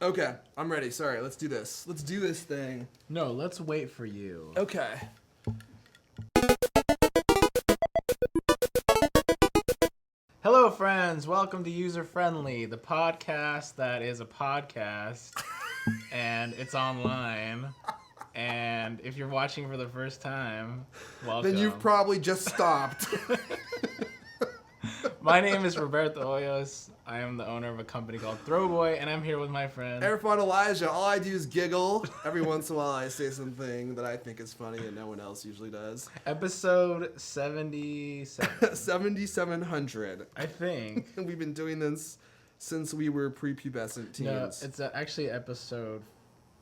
Okay, I'm ready. Sorry, let's do this. Let's do this thing. No, let's wait for you. Okay. Hello, friends. Welcome to User Friendly, the podcast that is a podcast, and it's online. And if you're watching for the first time, welcome. Then you've probably just stopped. My name is Roberto Hoyos. I am the owner of a company called Throwboy, and I'm here with my friend Erfan Elijah. All I do is giggle. Every once in a while I say something that I think is funny and no one else usually does. Episode 77. 7,700. I think. We've been doing this since we were prepubescent teens. No, it's actually episode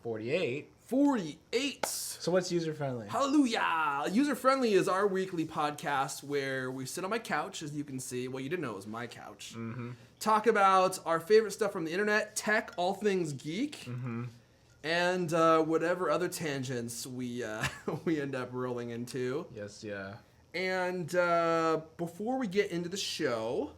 48. 48. So what's User Friendly? Hallelujah! User Friendly is our weekly podcast where we sit on my couch, as you can see. Well, you didn't know it was my couch. Mm-hmm. Talk about our favorite stuff from the internet, tech, all things geek, and whatever other tangents we we end up rolling into. Yes, yeah. And before we get into the show,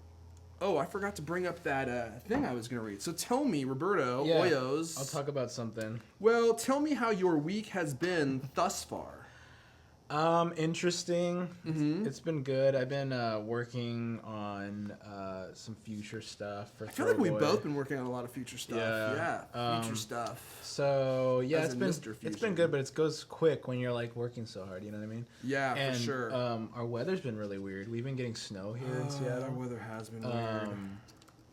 oh, I forgot to bring up that thing I was going to read. So tell me, Roberto Hoyos. I'll talk about something. Well, tell me how your week has been thus far. Interesting. It's been good. I've been working on some future stuff for I feel like we've Throwboy. both been working on a lot of future stuff. Yeah. Future stuff. So yeah, As in it's Mr. been Fusion. good, but it goes quick when you're like working so hard. You know what I mean? Yeah, And, for sure. Our weather's been really weird. We've been getting snow here in Our Seattle, weather has been weird.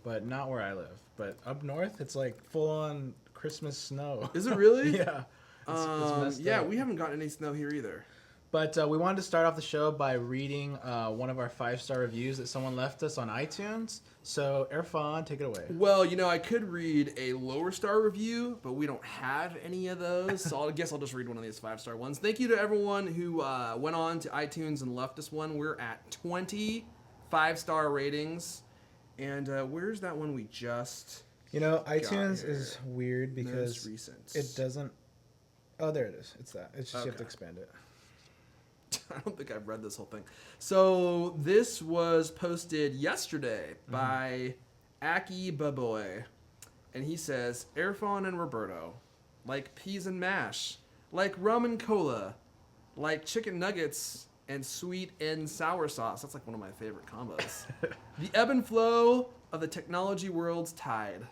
but not where I live. But up north, it's like full on Christmas snow. Is it really? Yeah. It's messed Yeah, up. we haven't gotten any snow here either. But we wanted to start off the show by reading one of our 5-star reviews that someone left us on iTunes. So, Erfan, take it away. Well, you know, I could read a lower star review, but we don't have any of those. So I guess I'll just read one of these 5-star ones. Thank you to everyone who went on to iTunes and left us one. We're at 20 5-star ratings. And where's that one we just... You know, iTunes here. is weird because Most recent. it doesn't... Oh, there it is. It's that. It's just you have to Okay. expand it. I don't think I've read this whole thing. So this was posted yesterday by Aki Baboy. And he says, Erfan and Roberto, like peas and mash, like rum and cola, like chicken nuggets and sweet and sour sauce. That's like one of my favorite combos. The ebb and flow of the technology world's tide.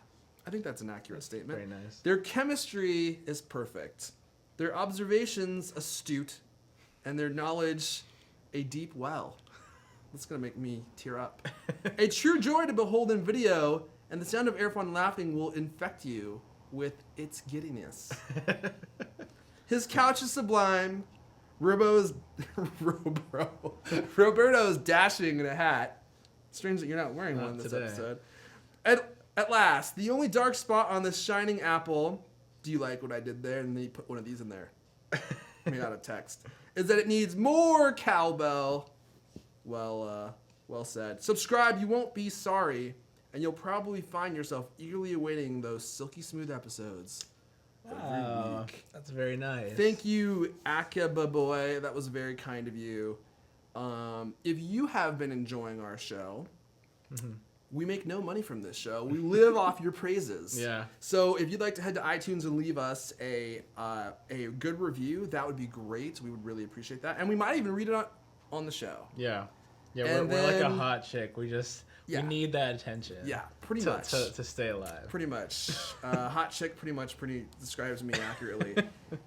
I think that's an accurate statement. Very nice. Their chemistry is perfect. Their observations astute. And their knowledge, a deep well. That's going to make me tear up. A true joy to behold in video, and the sound of Erfan laughing will infect you with its giddiness. His couch is sublime. Roberto's dashing in a hat. Strange that you're not wearing one this today. episode. At last, the only dark spot on this shining apple. Do you like what I did there? And then you put one of these in there. Made out of text. Is that it needs more cowbell. Well said. Subscribe, you won't be sorry, and you'll probably find yourself eagerly awaiting those silky smooth episodes every week. That's very nice. Thank you, Akaba Boy. That was very kind of you. If you have been enjoying our show, we make no money from this show. We live off your praises. Yeah. So if you'd like to head to iTunes and leave us a good review, that would be great. We would really appreciate that. And we might even read it on the show. Yeah. Yeah, And we're like a then- hot chick. We just Yeah. we need that attention. Yeah, pretty to, much. to stay alive. Pretty much. Hot chick pretty describes me accurately.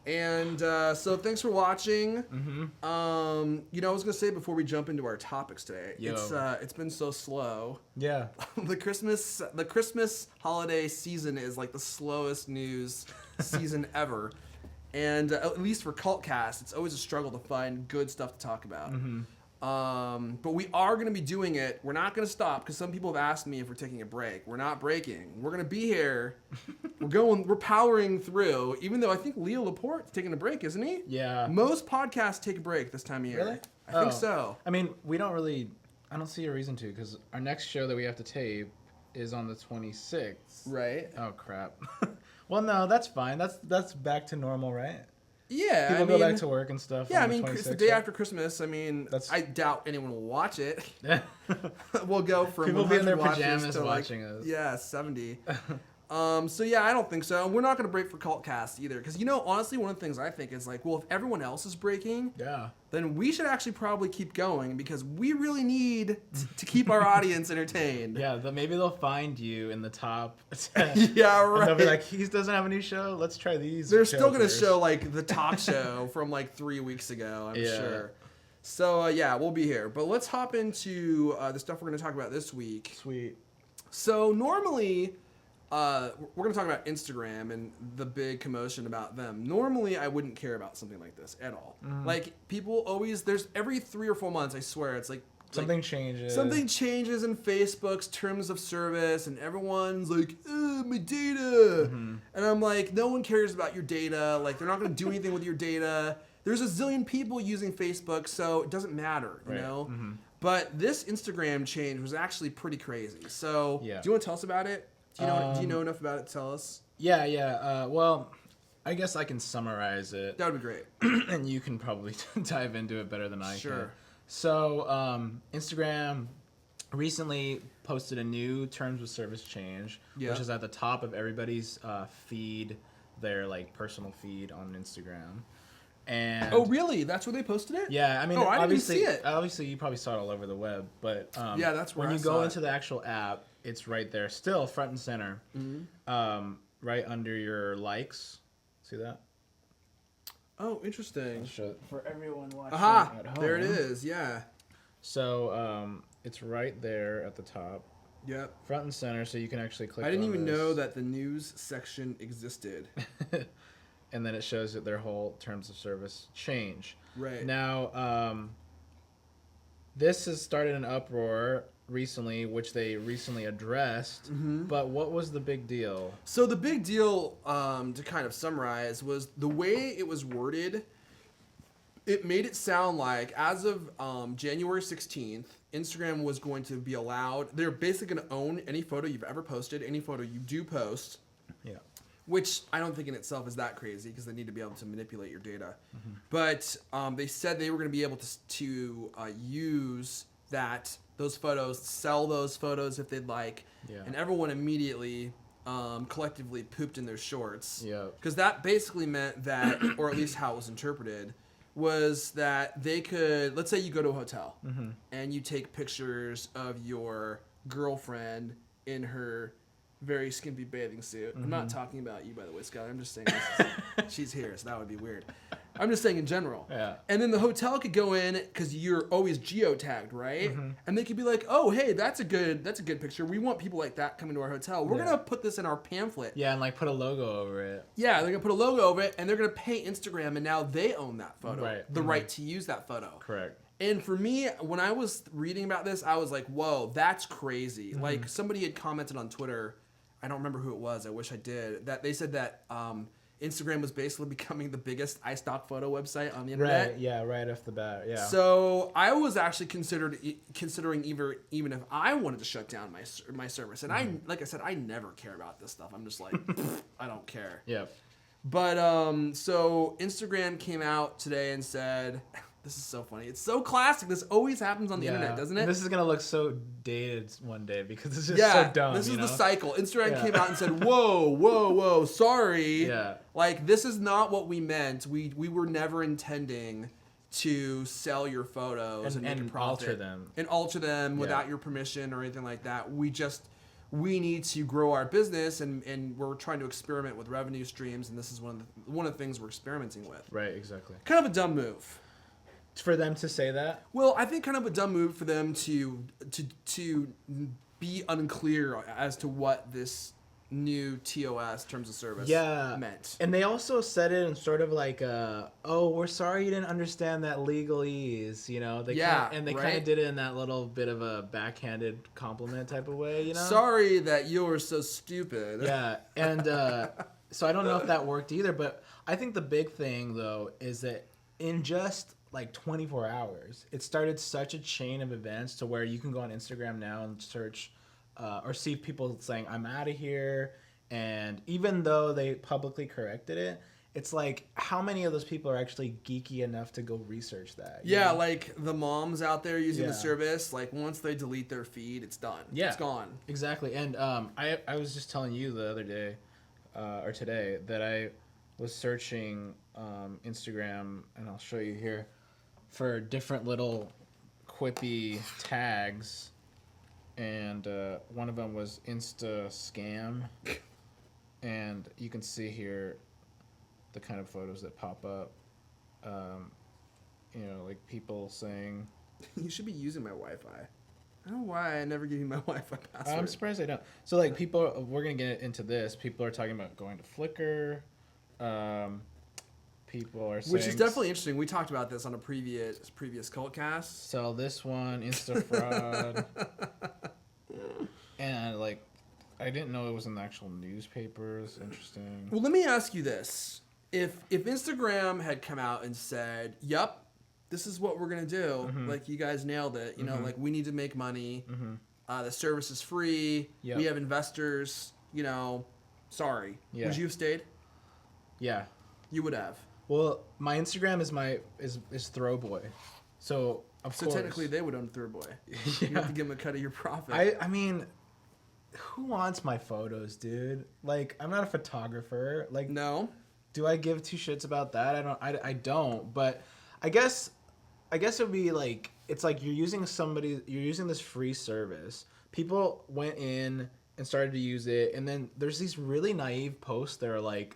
And so thanks for watching. You know, I was going to say before we jump into our topics today, it's been so slow. Yeah. The Christmas holiday season is like the slowest news season ever. And at least for Cultcast, it's always a struggle to find good stuff to talk about. But we are going to be doing it. We're not going to stop because some people have asked me if we're taking a break. We're not breaking. We're going to be here. We're powering through, even though I think Leo Laporte's taking a break, isn't he? Yeah. Most podcasts take a break this time of year. Really? I think so. I mean, I don't see a reason to because our next show that we have to tape is on the 26th. Right. Oh, crap. Well, no, that's fine. That's back to normal, right? Yeah, People go back to work and stuff. Yeah, on I mean, the it's the 26th, day right? after Christmas. I mean, That's- I doubt anyone will watch it. We'll go from People be in their 100 watches pajamas to watching us. Yeah, 70. So yeah, I don't think so. We're not gonna break for Cultcast either, because honestly, one of the things I think is like, well, if everyone else is breaking, then we should actually probably keep going because we really need to keep our audience entertained. Yeah, maybe they'll find you in the top. Yeah, right. And they'll be like, he doesn't have a new show. Let's try these. They're still gonna show like the talk show from like 3 weeks ago. I'm sure. So yeah, we'll be here. But let's hop into the stuff we're gonna talk about this week. Sweet. So normally. We're going to talk about Instagram and the big commotion about them. Normally, I wouldn't care about something like this at all. Like, people always, there's every 3 or 4 months, I swear, it's like... Something changes. Something changes in Facebook's terms of service, and everyone's like, my data. And I'm like, no one cares about your data. Like, they're not going to do anything with your data. There's a zillion people using Facebook, so it doesn't matter, you know? But this Instagram change was actually pretty crazy. So, do you want to tell us about it? Do you know enough about it to tell us? Yeah. Well, I guess I can summarize it. That would be great. And you can probably dive into it better than I can. Sure. So, Instagram recently posted a new terms of service change, which is at the top of everybody's feed, their like personal feed on Instagram. And oh, really? That's where they posted it? Yeah, I mean, I didn't see it. Obviously, you probably saw it all over the web, but yeah, that's where when I you saw go it. into the actual app, it's right there, still front and center, right under your likes. See that? Oh, interesting. I'll show it for everyone watching Aha! at home. There it is. Yeah. So it's right there at the top. Yep. Front and center, so you can actually click. I didn't on even this. know that the news section existed. And then it shows that their whole terms of service change. Right. Now, this has started an uproar recently, which they recently addressed. But what was the big deal? So the big deal, to kind of summarize, was the way it was worded. It made it sound like as of January 16th, Instagram was going to be allowed. They're basically going to own any photo you've ever posted, any photo you do post. Yeah. Which I don't think in itself is that crazy because they need to be able to manipulate your data. But they said they were going to be able to use those photos, sell those photos if they'd like. Yeah. And everyone immediately collectively pooped in their shorts. Yeah. Because that basically meant that, or at least how it was interpreted, was that they could, let's say you go to a hotel and you take pictures of your girlfriend in her very skimpy bathing suit. I'm not talking about you, by the way, Scott. I'm just saying she's here, so that would be weird. I'm just saying in general. Yeah. And then the hotel could go in because you're always geotagged, right? And they could be like, "Oh, hey, that's a good picture. We want people like that coming to our hotel. We're gonna put this in our pamphlet." Yeah, and like put a logo over it. Yeah, they're gonna put a logo over it, and they're gonna pay Instagram, and now they own that photo, the right to use that photo. Correct. And for me, when I was reading about this, I was like, "Whoa, that's crazy!" Like somebody had commented on Twitter. I don't remember who it was. I wish I did. That they said that Instagram was basically becoming the biggest iStock photo website on the internet. Right. Yeah. Right off the bat. Yeah. So I was actually considering even if I wanted to shut down my service. And like I said, I never care about this stuff. I'm just like, I don't care. Yeah. But so Instagram came out today and said. This is so funny. It's so classic. This always happens on the internet, doesn't it? And this is going to look so dated one day because it's just so dumb. This is the cycle. Instagram came out and said, whoa, sorry. Yeah. Like, this is not what we meant. We were never intending to sell your photos and make a profit. Alter them. And alter them without your permission or anything like that. We need to grow our business, and we're trying to experiment with revenue streams, and this is one of the things we're experimenting with. Right, exactly. Kind of a dumb move. For them to say that? Well, I think kind of a dumb move for them to be unclear as to what this new TOS, terms of service, meant. And they also said it in sort of like, oh, we're sorry you didn't understand that legalese, you know? They kind of did it in that little bit of a backhanded compliment type of way, you know? Sorry that you're so stupid. Yeah, and so I don't know if that worked either, but I think the big thing, though, is that in just like 24 hours, it started such a chain of events to where you can go on Instagram now and search or see people saying, I'm out of here. And even though they publicly corrected it, it's like, how many of those people are actually geeky enough to go research that? Yeah, like the moms out there using the Yeah. service, like once they delete their feed, it's done. Yeah. It's gone. Exactly. And I was just telling you the other day, or today, that I was searching Instagram, and I'll show you here, for different little quippy tags, and one of them was Insta Scam, and you can see here the kind of photos that pop up. You know, like people saying, You should be using my Wi-Fi. I don't know why I never give you my Wi-Fi password. I'm surprised I don't. So, like, people, we're going to get into this. People are talking about going to Flickr. People are saying... Which is definitely interesting. We talked about this on a previous cult cast. Sell this one, Insta fraud. And, like, I didn't know it was in the actual newspapers. Interesting. Well, let me ask you this. If Instagram had come out and said, "Yup, this is what we're going to do," like, you guys nailed it. You know, like, we need to make money. The service is free. Yep. We have investors. You know, sorry. Yeah. Would you have stayed? Yeah. You would have. Well, my Instagram is Throwboy. So, of course. Technically, they would own Third Boy. Yeah. You have to give them a cut of your profit. I mean, who wants my photos, dude? Like, I'm not a photographer. Like, No. do I give two shits about that? I don't. But I guess it would be like, it's like you're using this free service. People went in and started to use it, and then there's these really naive posts that are like,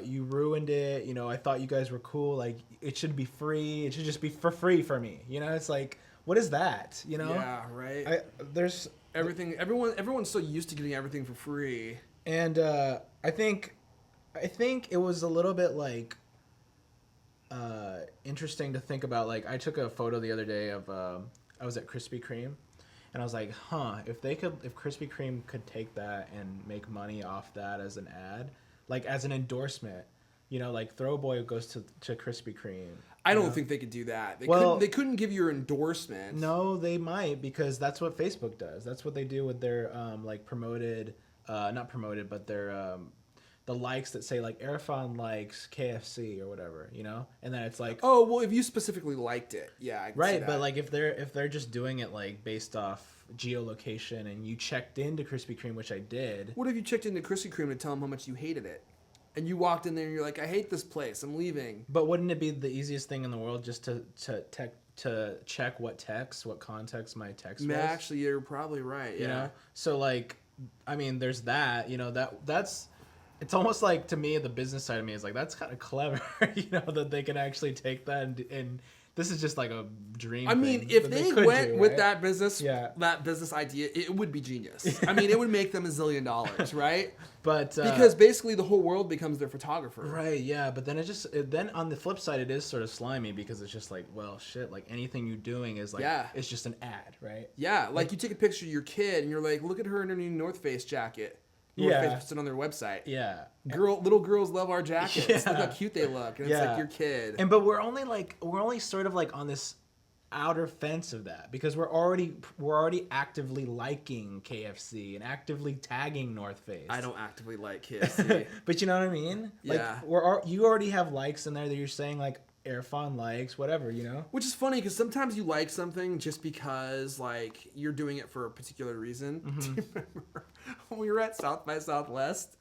you ruined it. You know, I thought you guys were cool. Like, it should be free. It should just be for free for me. You know, it's like, what is that? You know? Yeah, right. There's everything. Everyone's so used to getting everything for free. And I think it was a little bit like interesting to think about. Like, I took a photo the other day of I was at Krispy Kreme, and I was like, if Krispy Kreme could take that and make money off that as an ad, like as an endorsement, you know, like Throwboy goes to Krispy Kreme. I don't think they could do that. They couldn't give your endorsement. No, they might, because that's what Facebook does. That's what they do with their like promoted, not promoted, but their the likes that say like Erfan likes KFC or whatever, you know, and then it's like, oh well, if you specifically liked it, yeah, I can see right. that. But like if they're just doing it like based off geolocation, and you checked into Krispy Kreme, which I did. What if you checked into Krispy Kreme to tell them how much you hated it, and you walked in there and you're like, I hate this place, I'm leaving. But wouldn't it be the easiest thing in the world just to check what context my text was? Actually, you're probably right. Yeah. You know, so like, I mean, there's that. You know, that's. It's almost like, to me, the business side of me is like, that's kind of clever, you know, that they can actually take that and this is just like a dream. I mean, if they went with that business idea, it would be genius. I mean, it would make them $1 zillion, right? But because basically the whole world becomes their photographer. Right, yeah, but then then on the flip side, it is sort of slimy, because it's just like, well, shit, like anything you're doing is like, it's just an ad, right? Yeah, like you take a picture of your kid and you're like, look at her in her new North Face jacket. North Face puts it on their website. Yeah. Little girls love our jackets. Look how cute they look. And it's like your kid. But we're only sort of like on this outer fence of that, because we're already actively liking KFC and actively tagging North Face. I don't actively like KFC. But you know what I mean? Yeah. Like, you already have likes in there that you're saying like Erfan likes, whatever, you know? Which is funny, because sometimes you like something just because like you're doing it for a particular reason. Do you remember when we were at South by Southwest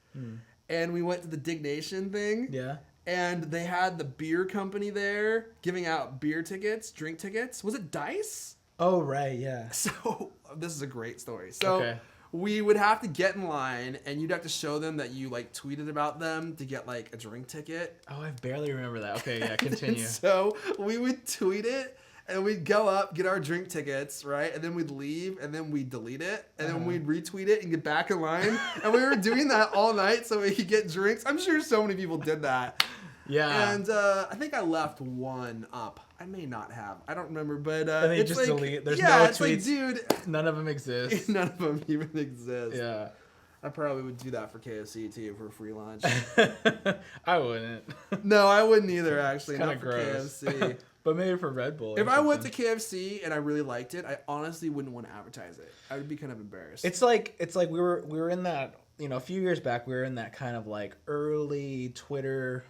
and we went to the Dignation thing? Yeah. And they had the beer company there giving out beer tickets, drink tickets. Was it Dice? Oh, right, yeah. So this is a great story. So we would have to get in line, and you'd have to show them that you like tweeted about them to get like a drink ticket. Oh, I barely remember that. Okay, yeah, continue. So we would tweet it, and we'd go up, get our drink tickets, right? And then we'd leave, and then we'd delete it, and then we'd retweet it and get back in line. And we were doing that all night so we could get drinks. I'm sure so many people did that. Yeah. And I think I left one up. I may not have. I don't remember, but and they it's just like, delete. There's no tweets. It's like, dude, none of them exist. None of them even exist. Yeah. I probably would do that for KFC too, for free lunch. I wouldn't. No, I wouldn't either. Actually, It's not for gross. KFC. But maybe for Red Bull. If I went to KFC and I really liked it, I honestly wouldn't want to advertise it. I would be kind of embarrassed. It's like we were in that a few years back, we were in that kind of like early Twitter,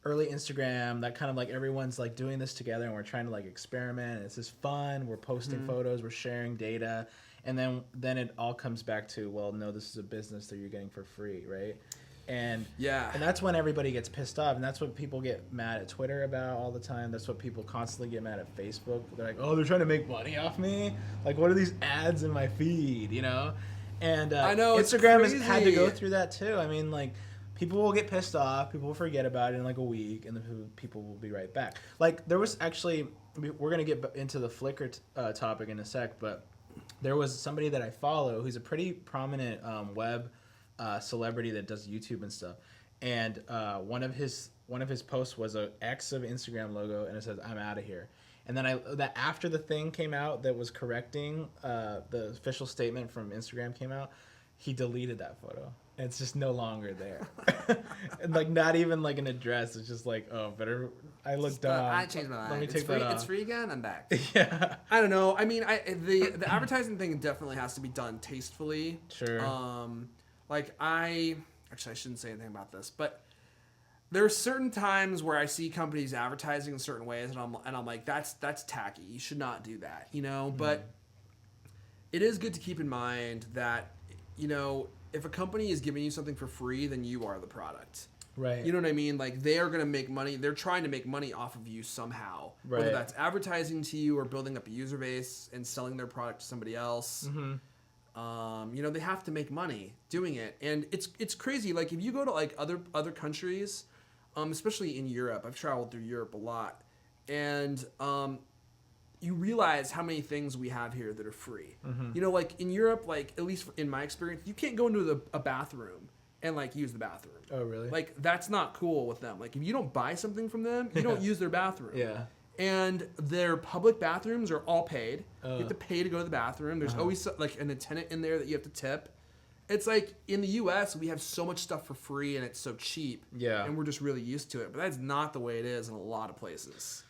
early Instagram, that kind of like everyone's like doing this together and we're trying to like experiment. And it's just fun. We're posting photos, we're sharing data. And then it all comes back to, well, no, this is a business that you're getting for free, right? And that's when everybody gets pissed off, and that's what people get mad at Twitter about all the time. That's what people constantly get mad at Facebook. They're like, oh, they're trying to make money off me. Like, what are these ads in my feed? And I know Instagram has had to go through that too. I mean, like, people will get pissed off. People will forget about it in like a week, and then people will be right back. Like, there was actually, we're gonna get into the Flickr topic in a sec, but there was somebody that I follow who's a pretty prominent web celebrity that does YouTube and stuff, and one of his posts was a X of Instagram logo, and it says "I'm out of here." And then after the thing came out that was correcting the official statement from Instagram came out, he deleted that photo. And it's just no longer there. And like not even like an address. It's just like, oh, better. I look dumb. I changed my mind. Let me take free, that off. It's free again. I'm back. Yeah. I don't know. I mean, the advertising thing definitely has to be done tastefully. Sure. Like I shouldn't say anything about this, but there are certain times where I see companies advertising in certain ways, and I'm like, that's tacky. You should not do that, But it is good to keep in mind that, if a company is giving you something for free, then you are the product. Right. You know what I mean? Like, they are going to make money. They're trying to make money off of you somehow. Right. Whether that's advertising to you or building up a user base and selling their product to somebody else. Mm-hmm. They have to make money doing it. And it's crazy. Like, if you go to, like, other countries, especially in Europe. I've traveled through Europe a lot. And you realize how many things we have here that are free. Mm-hmm. Like in Europe, like at least in my experience, you can't go into a bathroom and like use the bathroom. Oh, really? Like that's not cool with them. Like if you don't buy something from them, you don't use their bathroom. Yeah. And their public bathrooms are all paid. You have to pay to go to the bathroom. There's always like an attendant in there that you have to tip. It's like in the U.S. we have so much stuff for free and it's so cheap. Yeah. And we're just really used to it. But that's not the way it is in a lot of places.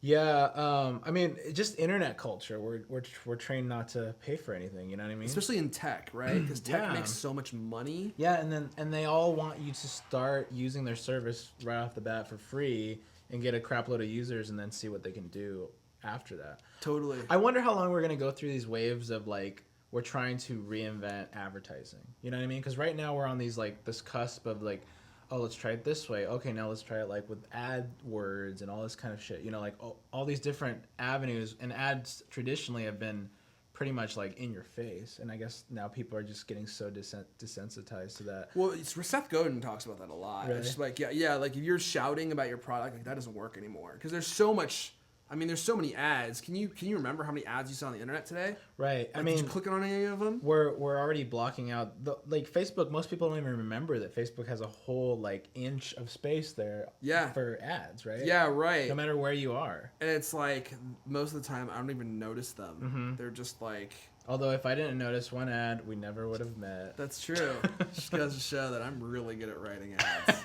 Yeah, I mean, just internet culture. We're trained not to pay for anything. You know what I mean? Especially in tech, right? Because tech makes so much money. Yeah, and they all want you to start using their service right off the bat for free and get a crap load of users and then see what they can do after that. Totally. I wonder how long we're gonna go through these waves of like we're trying to reinvent advertising. You know what I mean? Because right now we're on these like this cusp of like, oh, let's try it this way. Okay, now let's try it like with AdWords and all this kind of shit. Like all these different avenues, and ads traditionally have been pretty much like in your face. And I guess now people are just getting so desensitized to that. Well, Seth Godin talks about that a lot. Really? It's just like, yeah, like if you're shouting about your product, like that doesn't work anymore. Because there's so much. I mean, there's so many ads. Can you remember how many ads you saw on the internet today? Right. Like, did you click on any of them? We're already blocking out like Facebook. Most people don't even remember that Facebook has a whole like inch of space there. Yeah. For ads, right? Yeah, right. No matter where you are. And it's like most of the time I don't even notice them. Mm-hmm. They're just like. Although if I didn't notice one ad, we never would have met. That's true. Just goes to show that I'm really good at writing ads.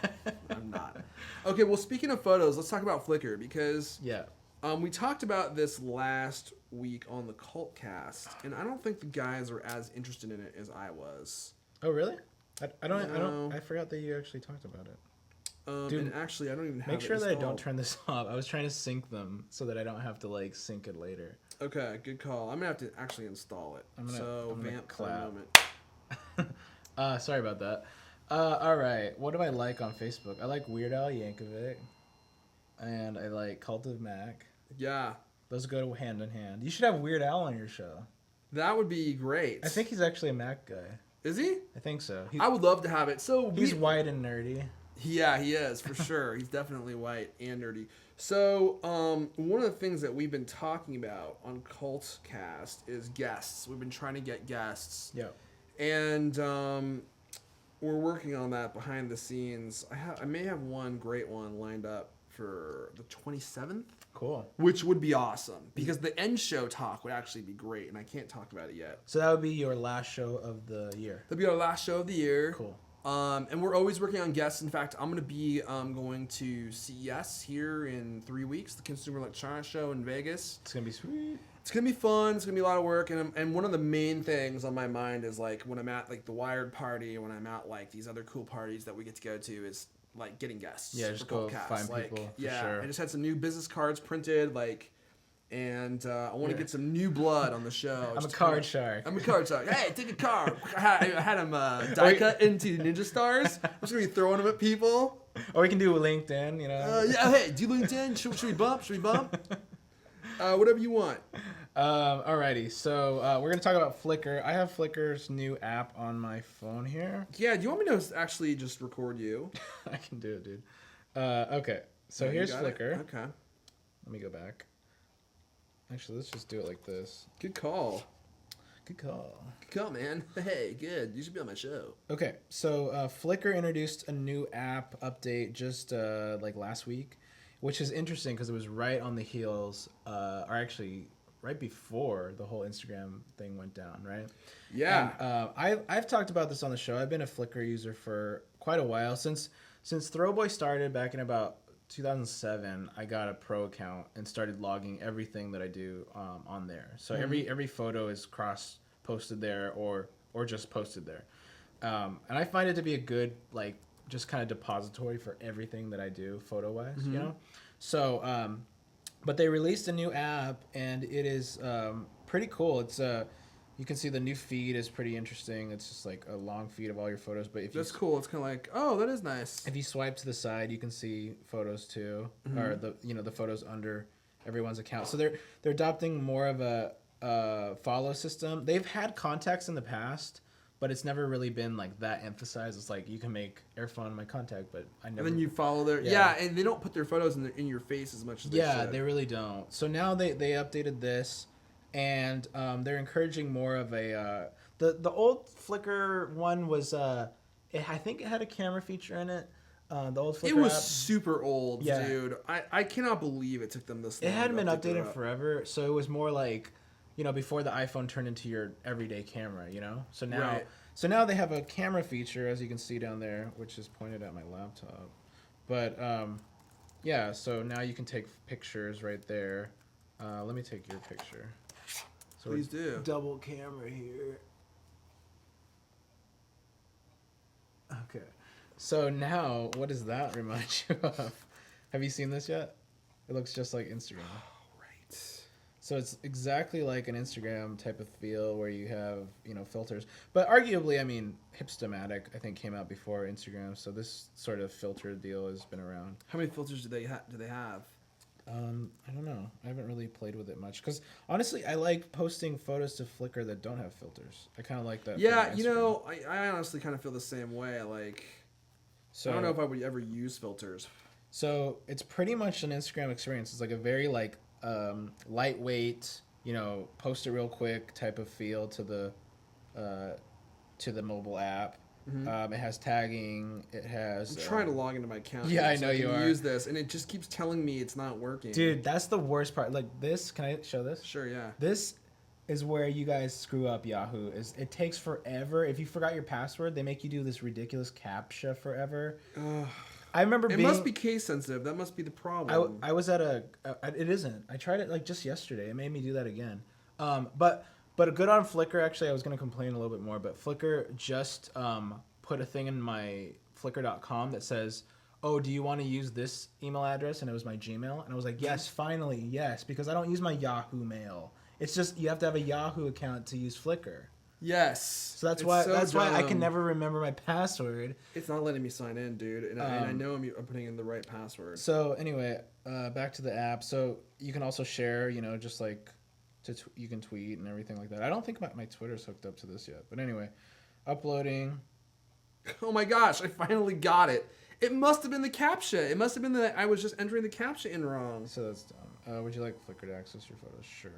I'm not. Okay. Well, speaking of photos, let's talk about Flickr because. Yeah. We talked about this last week on the Cultcast, and I don't think the guys are as interested in it as I was. Oh, really? I forgot that you actually talked about it. Dude, and actually, I don't even have make sure it that I don't turn this off. I was trying to sync them so that I don't have to like sync it later. Okay, good call. I'm gonna have to actually install it. I'm gonna vamp for a moment. Sorry about that. All right. What do I like on Facebook? I like Weird Al Yankovic, and I like Cult of Mac. Yeah. Those go hand in hand. You should have Weird Al on your show. That would be great. I think he's actually a Mac guy. Is he? I think so. I would love to have it. So he's white and nerdy. Yeah, he is, for sure. He's definitely white and nerdy. So one of the things that we've been talking about on Cultcast is guests. We've been trying to get guests. Yeah. And we're working on that behind the scenes. I may have one great one lined up for the 27th. Cool. Which would be awesome because the end show talk would actually be great, and I can't talk about it yet. So that would be your last show of the year. That'd be our last show of the year. Cool. And we're always working on guests. In fact, I'm going to be going to CES here in 3 weeks, the Consumer Electronics Show in Vegas. It's going to be sweet. It's gonna be fun. It's gonna be a lot of work, and one of the main things on my mind is like when I'm at like the Wired party, when I'm at like these other cool parties that we get to go to, is like getting guests. Yeah, just go find people. For sure. I just had some new business cards printed, like, and I want to get some new blood on the show. I'm a card shark. I'm a card shark. Hey, take a card. I had them die cut into Ninja Stars. I'm just gonna be throwing them at people. Or we can do a LinkedIn, you know. Yeah, hey, do LinkedIn? Should we bump? Should we bump? Whatever you want. Alrighty, so we're gonna talk about Flickr. I have Flickr's new app on my phone here. Yeah, do you want me to actually just record you? I can do it, dude. Okay, so here's Flickr. Okay. Let me go back. Actually, let's just do it like this. Good call. Good call. Good call, man. Hey, good. You should be on my show. Okay, so Flickr introduced a new app update just like last week, which is interesting because it was right on the heels, or actually right before the whole Instagram thing went down, right? Yeah. And, I've talked about this on the show. I've been a Flickr user for quite a while. Since Throwboy started back in about 2007, I got a pro account and started logging everything that I do on there. So every photo is cross posted there or just posted there. And I find it to be a good like just kind of depository for everything that I do photo wise, you know? So but they released a new app and it is pretty cool. It's you can see the new feed is pretty interesting. It's just like a long feed of all your photos. But if that's cool. It's kind of like, oh, that is nice. If you swipe to the side, you can see photos too, or the photos under everyone's account. So they're adopting more of a follow system. They've had contacts in the past, but it's never really been like that emphasized. It's like you can make Airphone my contact, but I never. And then you follow their and they don't put their photos in your face as much as they should. Yeah, they really don't. So now they updated this. And they're encouraging more of a the old Flickr one was I think it had a camera feature in it. The old Flickr it was app. Super old, dude. I cannot believe it took them this long. It hadn't been updated forever, so it was more like, you know, before the iPhone turned into your everyday camera, you know. So now they have a camera feature, as you can see down there, which is pointed at my laptop. But yeah, so now you can take pictures right there. Let me take your picture. So please do. Double camera here. Okay. So now, what does that remind you of? Have you seen this yet? It looks just like Instagram. Oh, right. So it's exactly like an Instagram type of feel where you have, you know, filters. But arguably, I mean, Hipstamatic, I think, came out before Instagram. So this sort of filter deal has been around. How many filters do they have? I don't know. I haven't really played with it much because honestly, I like posting photos to Flickr that don't have filters. I kind of like that. Yeah, you know, I honestly kind of feel the same way. Like, so I don't know if I would ever use filters. So it's pretty much an Instagram experience. It's like a very like lightweight, you know, post it real quick type of feel to the mobile app. It has tagging. It has. I'm trying to log into my account. Yeah, I know you are. Use this, and it just keeps telling me it's not working. Dude, that's the worst part. Like this, can I show this? Sure, yeah. This is where you guys screw up. Yahoo is. It takes forever. If you forgot your password, they make you do this ridiculous CAPTCHA forever. I remember it must be case sensitive. That must be the problem. I was at it isn't. I tried it like just yesterday. It made me do that again. But good on Flickr. Actually, I was going to complain a little bit more, but Flickr just put a thing in my Flickr.com that says, oh, do you want to use this email address? And it was my Gmail. And I was like, yes, finally, yes, because I don't use my Yahoo Mail. It's just you have to have a Yahoo account to use Flickr. Yes. So that's why I can never remember my password. It's not letting me sign in, dude. And I know I'm putting in the right password. So anyway, back to the app. So you can also share, you know, just like... you can tweet and everything like that. I don't think my Twitter's hooked up to this yet. But anyway, uploading. Oh my gosh, I finally got it. It must have been the CAPTCHA. It must have been that I was just entering the CAPTCHA in wrong. So that's dumb. Would you like Flickr to access your photos? Sure.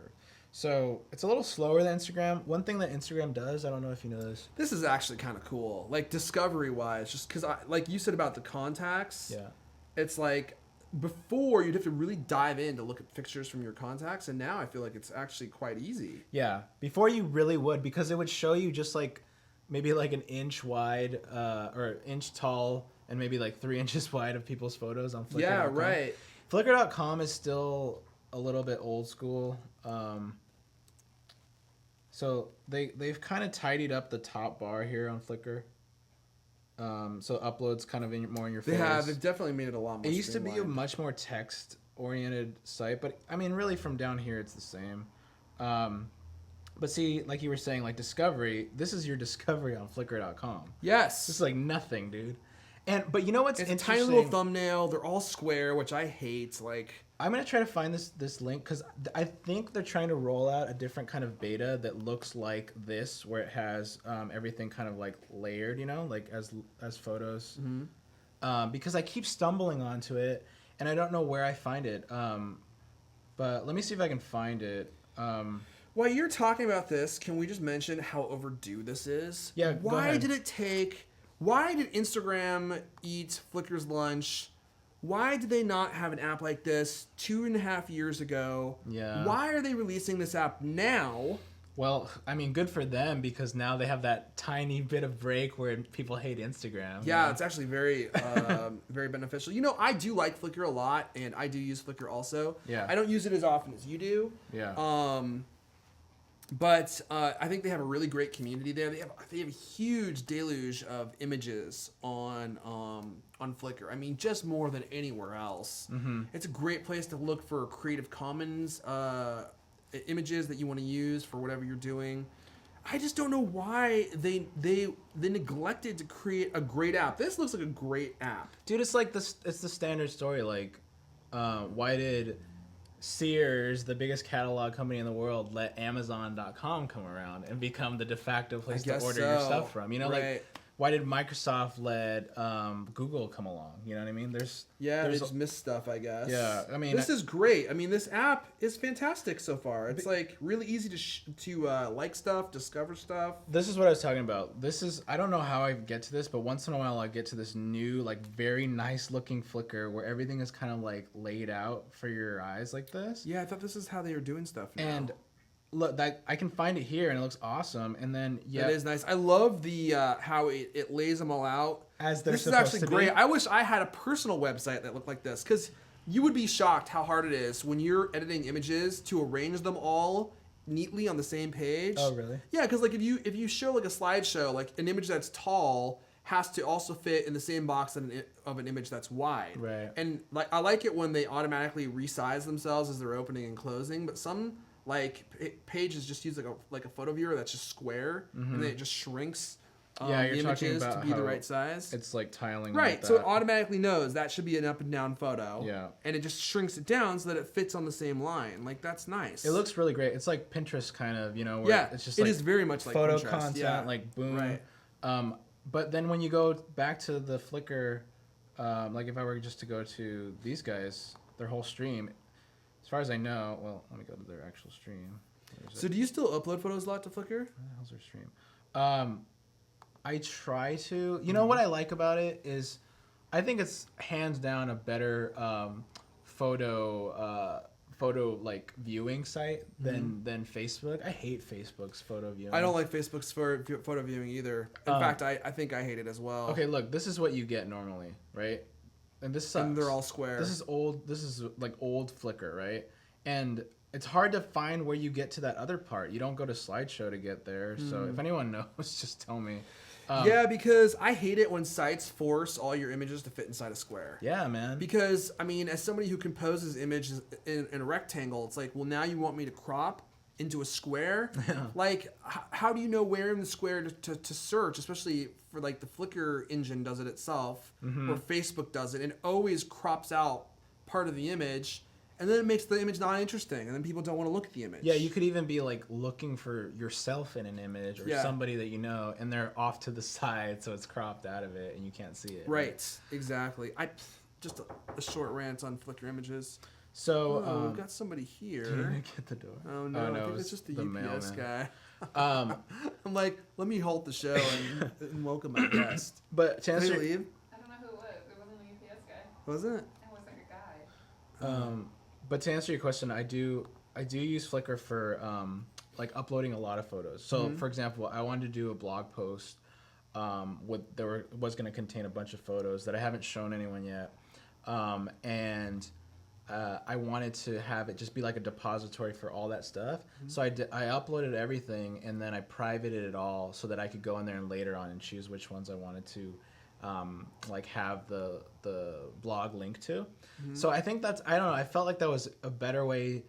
So it's a little slower than Instagram. One thing that Instagram does, I don't know if you know this. This is actually kind of cool. Like discovery-wise, just because like you said about the contacts. Yeah. It's like... Before, you'd have to really dive in to look at pictures from your contacts, and now I feel like it's actually quite easy. Yeah, before you really would, because it would show you just like maybe like an inch wide or inch tall and maybe like 3 inches wide of people's photos on Flickr. Yeah, right. Flickr.com is still a little bit old school. So they've kind of tidied up the top bar here on Flickr. So uploads kind of more in your face. They've definitely made it a lot more. It used to be a streamlined. much more text oriented site, but I mean, really from down here, it's the same. But see, like you were saying, like discovery. This is your discovery on Flickr.com. Yes. This is like nothing, dude. But you know what's It's a interesting? tiny little thumbnail. They're all square, which I hate. Like, I'm gonna try to find this link because I think they're trying to roll out a different kind of beta that looks like this, where it has everything kind of like layered, you know, like as photos. Mm-hmm. Because I keep stumbling onto it and I don't know where I find it. But let me see if I can find it. While you're talking about this, can we just mention how overdue this is? Yeah, go Why ahead. did it take? Why did Instagram eat Flickr's lunch? Why did they not have an app like this 2.5 years ago? Yeah. Why are they releasing this app now? Well, I mean, good for them because now they have that tiny bit of break where people hate Instagram. Yeah, it's actually very, very beneficial. You know, I do like Flickr a lot, and I do use Flickr also. Yeah. I don't use it as often as you do. Yeah. But I think they have a really great community there. They have a huge deluge of images on Flickr. I mean, just more than anywhere else. Mm-hmm. It's a great place to look for Creative Commons images that you want to use for whatever you're doing. I just don't know why they neglected to create a great app. This looks like a great app. Dude, it's like this. It's the standard story. Like, why did Sears, the biggest catalog company in the world, let Amazon.com come around and become the de facto place to order your stuff from? You know, right. like, why did Microsoft let Google come along? You know what I mean? They just missed stuff, I guess. Yeah, I mean, this is great. I mean, this app is fantastic so far. It's like really easy to like stuff, discover stuff. This is what I was talking about. I don't know how I get to this, but once in a while I get to this new, like, very nice looking Flickr where everything is kind of like laid out for your eyes like this. Yeah, I thought this is how they were doing stuff now. And look, that I can find it here and it looks awesome. And then it is nice. I love the how it lays them all out. As they're This is supposed actually to great. be. I wish I had a personal website that looked like this, because you would be shocked how hard it is when you're editing images to arrange them all neatly on the same page. Oh, really? Yeah, because like if you show like a slideshow, like an image that's tall has to also fit in the same box of an image that's wide. Right. And like I like it when they automatically resize themselves as they're opening and closing, but some like pages just use like a photo viewer that's just square, and then it just shrinks You're the talking images about to be the how right size. It's like tiling. Right, like so it that. automatically knows that should be an up and down photo. Yeah. And it just shrinks it down so that it fits on the same line. Like, that's nice. It looks really great. It's like Pinterest kind of, you know, where it's just like it is very much like photo Pinterest. content, like boom. Right. But then when you go back to the Flickr, like if I were just to go to these guys, their whole stream, as far as I know, well, let me go to their actual stream. So do you still upload photos a lot to Flickr? Where the hell's their stream? I try to. You know what I like about it is, I think it's hands down a better photo like viewing site than Facebook. I hate Facebook's photo viewing. I don't like Facebook's photo viewing either. In fact, I think I hate it as well. Okay, look, this is what you get normally, right? And this sucks. And they're all square. This is old. This is like old Flickr, right? And it's hard to find where you get to that other part. You don't go to slideshow to get there. So if anyone knows, just tell me. Yeah, because I hate it when sites force all your images to fit inside a square. Yeah, man. Because, I mean, as somebody who composes images in a rectangle, it's like, well, now you want me to crop into a square? Yeah. Like, how do you know where in the square to search, especially for, like, the Flickr engine does it itself, or Facebook does it, and it always crops out part of the image, and then it makes the image not interesting, and then people don't want to look at the image. Yeah, you could even be like looking for yourself in an image or somebody that you know, and they're off to the side, so it's cropped out of it, and you can't see it. Right, exactly. Just a short rant on Flickr images. So we've got somebody here. Did you get the door? Oh no, I think it's just the UPS guy. Um, I'm like, let me halt the show and welcome my guest. but to Did he answer, leave? I don't know who it was. It wasn't the UPS guy. Was it? It was like a guy. but to answer your question, I do use Flickr for like uploading a lot of photos. So for example, I wanted to do a blog post was going to contain a bunch of photos that I haven't shown anyone yet, and I wanted to have it just be like a depository for all that stuff. So I uploaded everything and then I privated it all so that I could go in there and later on and choose which ones I wanted to like have the blog link to. So I think that's, I don't know, I felt like that was a better way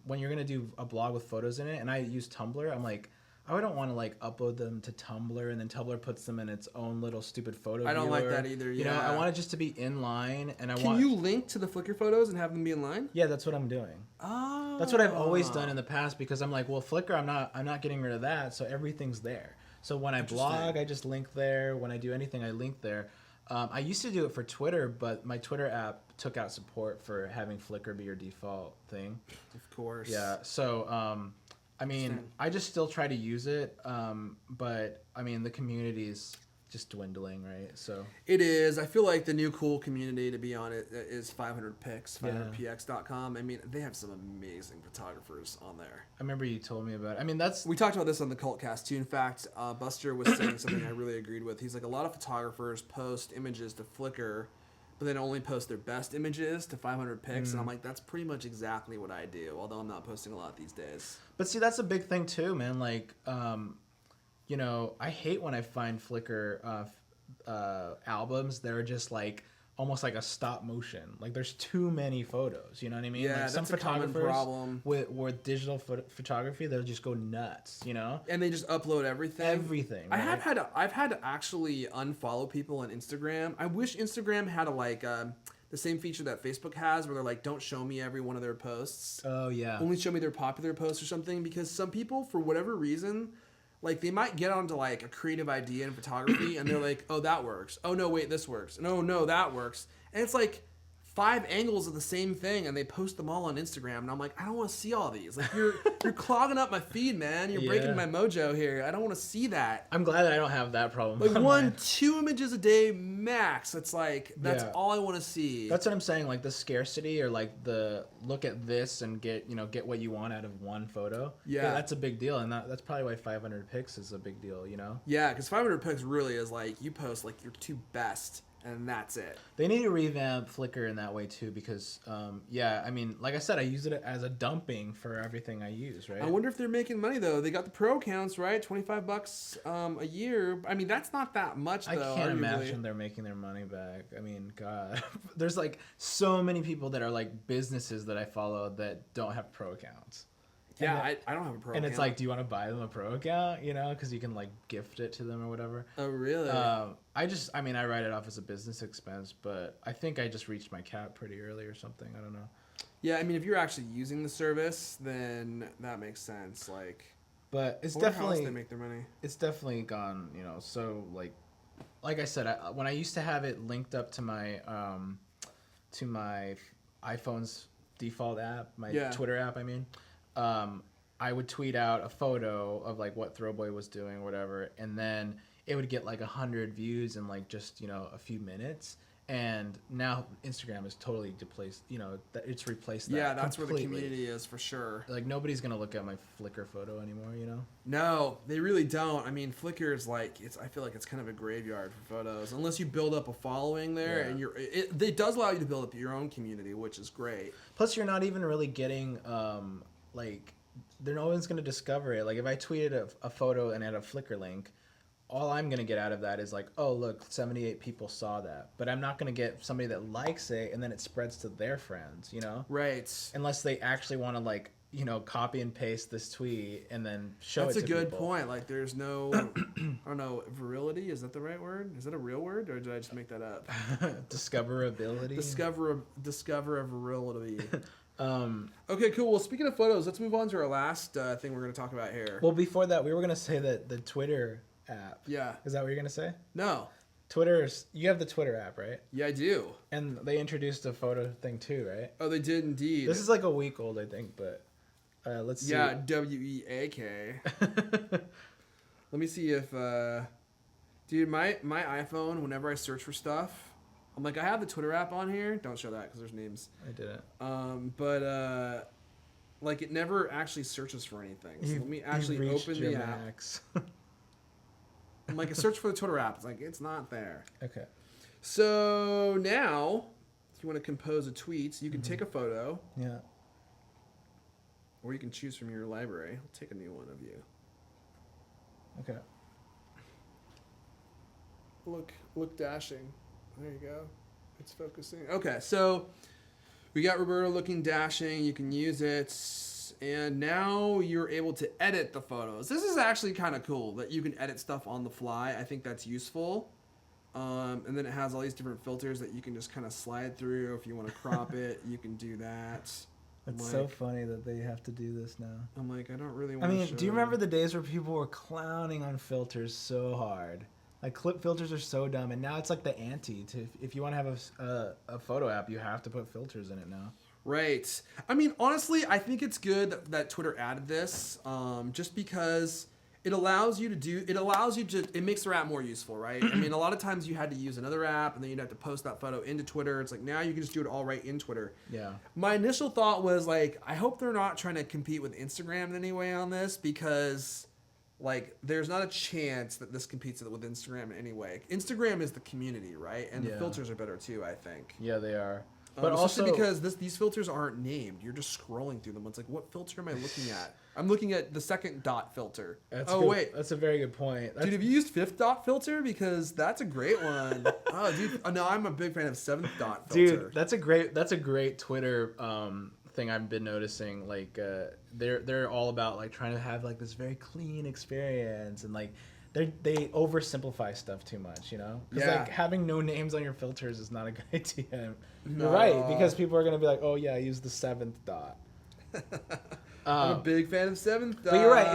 when you're gonna do a blog with photos in it. And I use Tumblr. I'm like, I don't want to like upload them to Tumblr and then Tumblr puts them in its own little stupid photo I don't like viewer. that either. You know, I want it just to be in line, and Can you link to the Flickr photos and have them be in line? Yeah, that's what I'm doing. Oh. That's what I've always done in the past because I'm like, well, Flickr, I'm not getting rid of that, so everything's there. So when I blog, I just link there. When I do anything, I link there. I used to do it for Twitter, but my Twitter app took out support for having Flickr be your default thing. Of course. Yeah. So I mean, I just still try to use it, but I mean, the community's just dwindling, right? So it is. I feel like the new cool community to be on it is 500pics, 500px.com. I mean, they have some amazing photographers on there. I remember you told me about it. I mean, we talked about this on the Cultcast too. In fact, Buster was saying something I really agreed with. He's like, a lot of photographers post images to Flickr, but then only post their best images to 500pics, and I'm like, that's pretty much exactly what I do, although I'm not posting a lot these days. But see, that's a big thing too, man. Like, you know, I hate when I find Flickr albums that are just like almost like a stop motion. Like, there's too many photos. You know what I mean? Yeah, like, some that's a common problem. With digital photography, they'll just go nuts. You know? And they just upload everything. Everything. Right? I've had to actually unfollow people on Instagram. I wish Instagram had a like the same feature that Facebook has, where they're like, don't show me every one of their posts. Oh yeah. Only show me their popular posts or something, because some people, for whatever reason, like, they might get onto like a creative idea in photography and they're like, oh, that works. Oh no, wait, this works. No, that works. And it's like 5 angles of the same thing, and they post them all on Instagram, and I'm like, I don't want to see all these. Like, you're clogging up my feed, man. You're breaking my mojo here. I don't want to see that. I'm glad that I don't have that problem. Like 2 images a day max. It's like, that's all I want to see. That's what I'm saying. Like, the scarcity, or like the look at this and get what you want out of one photo. Yeah, that's a big deal, and that's probably why 500 pics is a big deal. You know? Yeah, because 500 pics really is like, you post like your 2 best. And that's it. They need to revamp Flickr in that way too, because I mean, like I said, I use it as a dumping for everything I use, right? I wonder if they're making money though. They got the pro accounts, right? $25 a year. I mean, that's not that much though. I can't imagine they're making their money back. I mean, God, there's like so many people that are like businesses that I follow that don't have pro accounts. Yeah, I don't have a pro account. And it's like, do you want to buy them a pro account? You know, because you can like gift it to them or whatever. Oh, really? I mean, I write it off as a business expense, but I think I just reached my cap pretty early or something. I don't know. Yeah, I mean, if you're actually using the service, then that makes sense. Like, but it's definitely how else they make their money. It's definitely gone. You know, so like I said, when I used to have it linked up to my iPhone's default app, my Twitter app, I mean. I would tweet out a photo of like what Throwboy was doing or whatever, and then it would get like 100 views in like just, you know, a few minutes. And now Instagram is totally replaced, you know, it's replaced that. Yeah, that's completely. Where the community is for sure. Like, nobody's gonna look at my Flickr photo anymore, you know? No, they really don't. I mean, Flickr is like, I feel like it's kind of a graveyard for photos, unless you build up a following there, and it does allow you to build up your own community, which is great. Plus, you're not even really getting like, no one's gonna discover it. Like, if I tweeted a photo and had a Flickr link, all I'm gonna get out of that is like, oh look, 78 people saw that. But I'm not gonna get somebody that likes it and then it spreads to their friends, you know? Right. Unless they actually want to, like, you know, copy and paste this tweet and then show That's it to people. That's a good point. Like, there's no, I don't know, virility. Is that the right word? Is that a real word, or did I just make that up? Discoverability. Discover a virility. Okay, cool. Well, speaking of photos, let's move on to our last thing we're going to talk about here. Well, before that, we were going to say that the Twitter app. Yeah. Is that what you're going to say? No. You have the Twitter app, right? Yeah, I do. And they introduced a photo thing too, right? Oh, they did indeed. This is like a week old, I think, but let's see. Yeah, WEAK. Let me see if, dude, my iPhone, whenever I search for stuff, I'm like, I have the Twitter app on here. Don't show that because there's names. I didn't. But like, it never actually searches for anything. So let me actually open the app. I'm like, I search for the Twitter app. It's like, it's not there. Okay. So now, if you want to compose a tweet, you can take a photo, Yeah. or you can choose from your library. I'll take a new one of you. Okay. Look dashing. There you go. It's focusing. Okay, so we got Roberto looking dashing. You can use it. And now you're able to edit the photos. This is actually kind of cool that you can edit stuff on the fly. I think that's useful. And then it has all these different filters that you can just kind of slide through. If you want to crop it, you can do that. It's so funny that they have to do this now. I'm like, I don't really I want to mean, show do you remember the days where people were clowning on filters so hard? Like, clip filters are so dumb, and now it's like the ante. If you want to have a photo app, you have to put filters in it now. Right. I mean, honestly, I think it's good that Twitter added this, just because it makes their app more useful, right? I mean, a lot of times you had to use another app, and then you'd have to post that photo into Twitter. It's like, now you can just do it all right in Twitter. Yeah. My initial thought was, like, I hope they're not trying to compete with Instagram in any way on this, because, like, there's not a chance that this competes with Instagram in any way. Instagram is the community, right? And the filters are better, too, I think. Yeah, they are. But also because these filters aren't named. You're just scrolling through them. It's like, what filter am I looking at? I'm looking at the second dot filter. Wait. That's a very good point. Dude, have you used fifth dot filter? Because that's a great one. Oh, dude. No, I'm a big fan of seventh dot filter. Dude, that's a great Twitter thing I've been noticing. Like, they're all about, like, trying to have, like, this very clean experience, and, like, they oversimplify stuff too much, you know? Because, like, having no names on your filters is not a good idea. No. You're right, because people are going to be like, oh, yeah, I use the seventh dot. I'm a big fan of seventh dot. But you're right,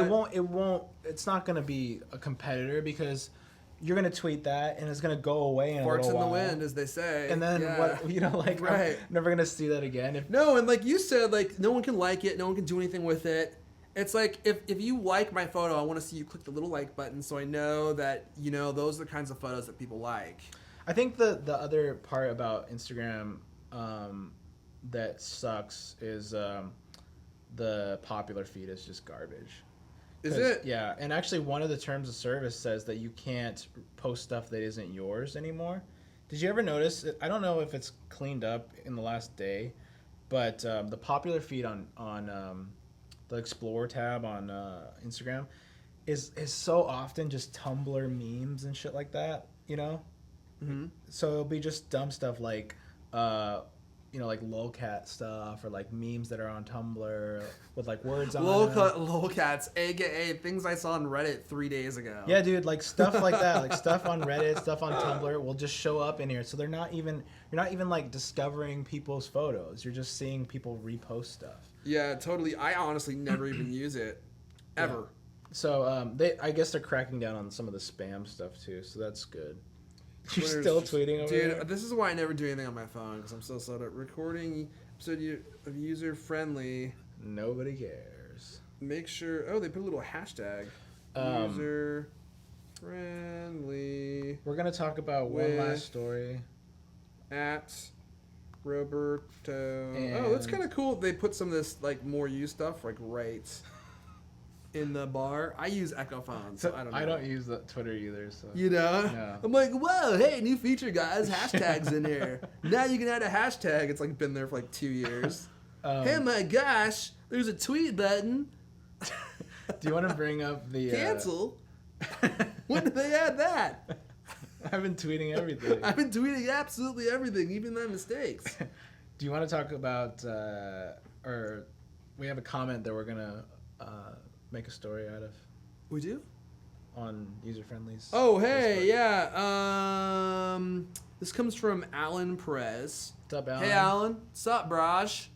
it's not going to be a competitor, because you're going to tweet that, and it's going to go away in a Farts little in while. the wind, as they say. And then, what, you know, like, right. I'm never going to see that again. No, and like you said, like, no one can like it, no one can do anything with it. It's like, if you like my photo, I want to see you click the little like button so I know that, you know, those are the kinds of photos that people like. I think the other part about Instagram that sucks is the popular feed is just garbage. Is it? Yeah, and actually one of the terms of service says that you can't post stuff that isn't yours anymore. Did you ever notice? I don't know if it's cleaned up in the last day, but the popular feed on the Explore tab on Instagram is so often just Tumblr memes and shit like that, you know? Mm-hmm. So it'll be just dumb stuff like, you know, like lolcat stuff, or like memes that are on Tumblr with like words on them. Lolcats, aka things I saw on Reddit 3 days ago. Yeah, dude, like stuff like that, like stuff on Reddit, stuff on Tumblr will just show up in here. So you're not even like discovering people's photos. You're just seeing people repost stuff. Yeah, totally. I honestly never even use it, ever. Yeah. So I guess they're cracking down on some of the spam stuff too. So that's good. You're still tweeting over there? Dude, this is why I never do anything on my phone, because I'm so slow at recording episode of user friendly. Nobody cares. Make sure. Oh, they put a little hashtag. User friendly. We're gonna talk about one last story. At Roberto. Oh, that's kind of cool. They put some of this like more you stuff like right in the bar. I use Echo phones, so I don't know. I don't use the Twitter either, so. You know? No. I'm like, whoa, hey, new feature, guys. Hashtags in here. Now you can add a hashtag. It's like been there for like 2 years. Hey, my gosh, there's a tweet button. Do you want to bring up the... Cancel? When did they add that? I've been tweeting everything. I've been tweeting absolutely everything, even my mistakes. Do you want to talk about... or we have a comment that we're going to... make a story out of. We do? On User Friendly's. Oh, hey, Facebook. yeah. This comes from Alan Perez. What's up, Alan? Hey, Alan. What's up, Braj?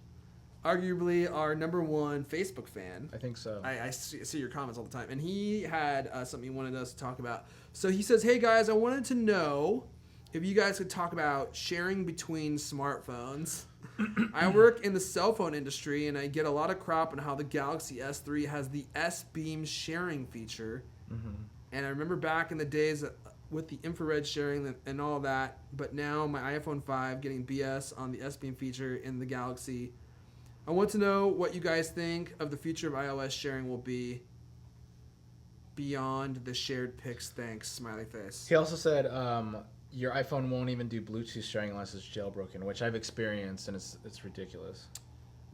Arguably our #1 Facebook fan. I think so. I see your comments all the time. And he had something he wanted us to talk about. So he says, hey, guys, I wanted to know if you guys could talk about sharing between smartphones. I work in the cell phone industry, and I get a lot of crap on how the Galaxy S3 has the S-Beam sharing feature. Mm-hmm. And I remember back in the days with the infrared sharing and all that, but now my iPhone 5 getting BS on the S-Beam feature in the Galaxy. I want to know what you guys think of the future of iOS sharing will be beyond the shared pics. Thanks, smiley face. He also said, your iPhone won't even do Bluetooth sharing unless it's jailbroken, which I've experienced, and it's ridiculous.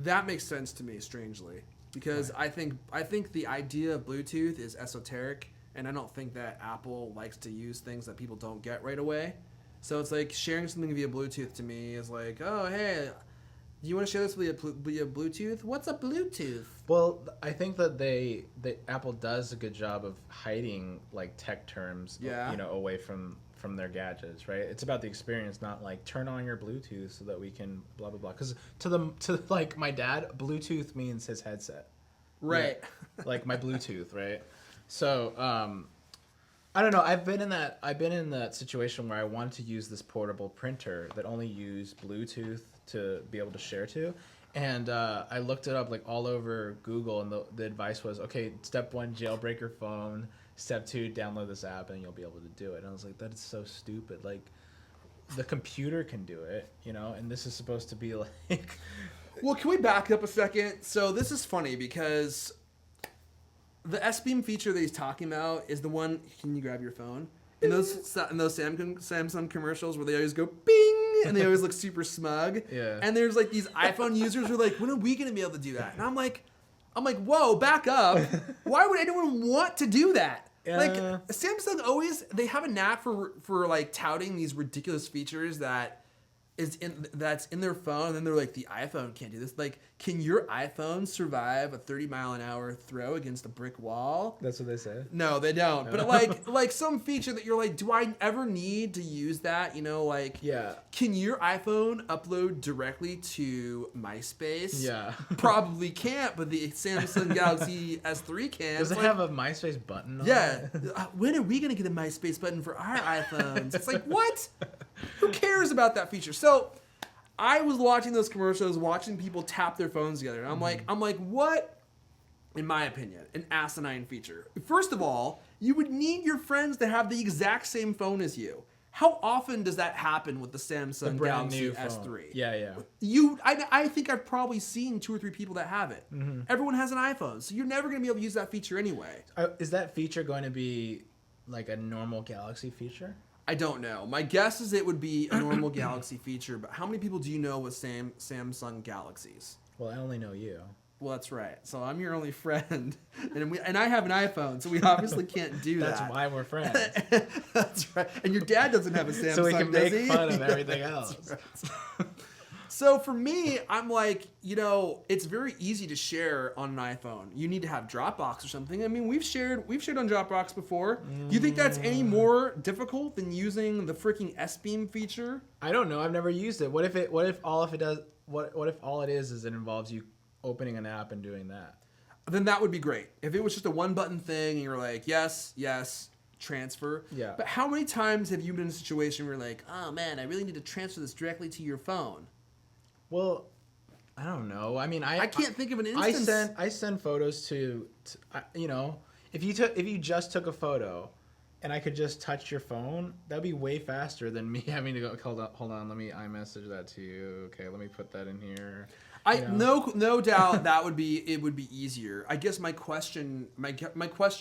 That makes sense to me, strangely, because I think the idea of Bluetooth is esoteric, and I don't think that Apple likes to use things that people don't get right away. So it's like sharing something via Bluetooth to me is like, oh hey, do you want to share this via Bluetooth? What's a Bluetooth? Well, I think that Apple does a good job of hiding like tech terms, away from their gadgets, right? It's about the experience, not like turn on your Bluetooth so that we can blah blah blah. Because to like my dad, Bluetooth means his headset, right? Yeah, like my Bluetooth, right? So I don't know. I've been in that situation where I wanted to use this portable printer that only used Bluetooth to be able to share to, and I looked it up like all over Google, and the advice was, okay, step 1, jailbreak your phone. Step 2, download this app, and you'll be able to do it. And I was like, that is so stupid. Like, the computer can do it, and this is supposed to be like. Well, can we back up a second? So this is funny because the S-Beam feature that he's talking about is the one. Can you grab your phone? In those Samsung commercials where they always go bing and they always look super smug. Yeah. And there's like these iPhone users who are like, when are we gonna be able to do that? And I'm like, whoa, back up. Why would anyone want to do that? Like Samsung they have a knack for like touting these ridiculous features that's in their phone, and then they're like, the iPhone can't do this. Like, can your iPhone survive a 30-mile-an-hour throw against a brick wall? That's what they say. No, they don't. But like some feature that you're like, do I ever need to use that? Yeah. Can your iPhone upload directly to MySpace? Yeah. Probably can't, but the Samsung Galaxy S3 can. Does it have a MySpace button on Yeah. it? When are we gonna get a MySpace button for our iPhones? It's like, what? Who cares about that feature? So I was watching those commercials, watching people tap their phones together, and I'm like, what? In my opinion, an asinine feature. First of all, you would need your friends to have the exact same phone as you. How often does that happen with the Samsung Galaxy S3? Yeah. I think I've probably seen 2 or 3 people that have it. Mm-hmm. Everyone has an iPhone, so you're never going to be able to use that feature anyway. Is that feature going to be like a normal Galaxy feature? I don't know. My guess is it would be a normal Galaxy feature, but how many people do you know with Samsung Galaxies? Well, I only know you. Well, that's right. So I'm your only friend, and I have an iPhone, so we obviously can't do that. That's why we're friends. That's right. And your dad doesn't have a Samsung, so we can does make he? fun of everything else. Right. So for me, I'm like, it's very easy to share on an iPhone. You need to have Dropbox or something. I mean, we've shared on Dropbox before. Do you think that's any more difficult than using the freaking S-Beam feature? I don't know. I've never used it. What if all it is it involves you opening an app and doing that? Then that would be great. If it was just a one-button thing and you're like, yes, transfer. Yeah. But how many times have you been in a situation where you're like, oh man, I really need to transfer this directly to your phone? Well, I don't know. I mean, I can't think of an instance. I send photos to if you just took a photo and I could just touch your phone, that'd be way faster than me having to go, hold on, let me iMessage that to you. Okay, let me put that in here. No doubt it would be easier. I guess my question